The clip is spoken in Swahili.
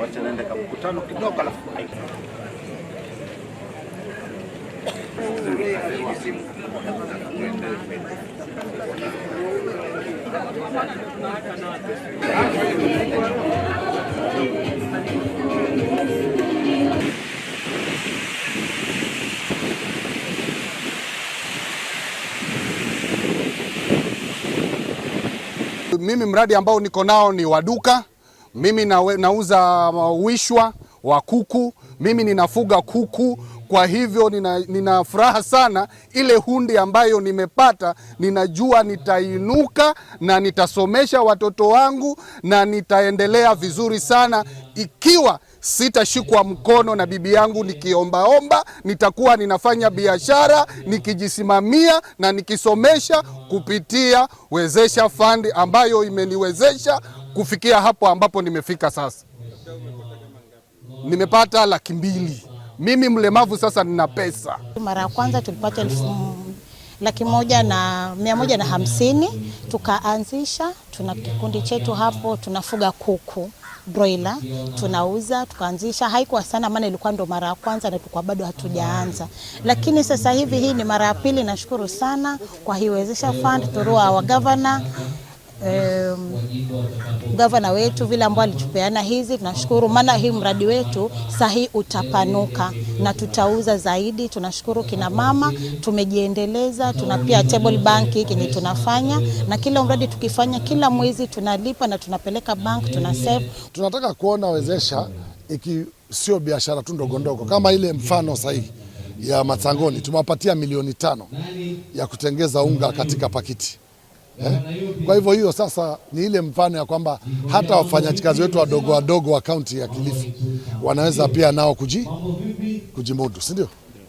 Wacha naenda kwa mkutano kidogo alafu mimi mradi ambao niko nao ni waduka. Mimi nauza wishwa wa kuku, mimi ninafuga kuku. Kwa hivyo nina furaha sana, ile hundi ambayo nimepata, ninajua nitainuka na nitasomesha watoto wangu na nitaendelea vizuri sana. Ikiwa sitashikwa mkono na bibi yangu nikiombaomba, nitakuwa ninafanya biashara, nikijisimamia na nikisomesha kupitia Wezesha Fund ambayo imeniwezesha kufikia hapo ambapo nimefika sasa. Nimepata 200,000. Mimi mlemavu sasa nina pesa. Mara ya kwanza tulipata 1,150,000, tukaanzisha, tuna kikundi chetu hapo, tunafuga kuku broiler, tunauza, tukaanzisha. Haikuwa sana maana ilikuwa ndo mara ya kwanza na tulikuwa bado hatujaanza. Lakini sasa hivi hii ni mara ya pili. Nashukuru sana kwa hii Wezesha Fund through our governor. Gavana wetu vile ambao alitupeana hizi, tunashukuru maana hii mradi wetu sahi utapanuka na tutauza zaidi. Tunashukuru kina mama, tumejiendeleza, tuna pia table bank hiki tunafanya, na kila mradi tukifanya kila mwezi tunalipa na tunapeleka bank, tuna save. Tunataka kuona Wezesha sio biashara tu ndogo ndogo kama ile mfano sahihi ya Matsangoni, tumewapatia milioni 5 ya kutengeza unga katika pakiti. Kwa hivyo hiyo sasa ni ile mfano ya kwamba hata wafanyakazi wetu wadogo wa kaunti ya Kilifi wanaweza pia nao kujimudu, si ndio?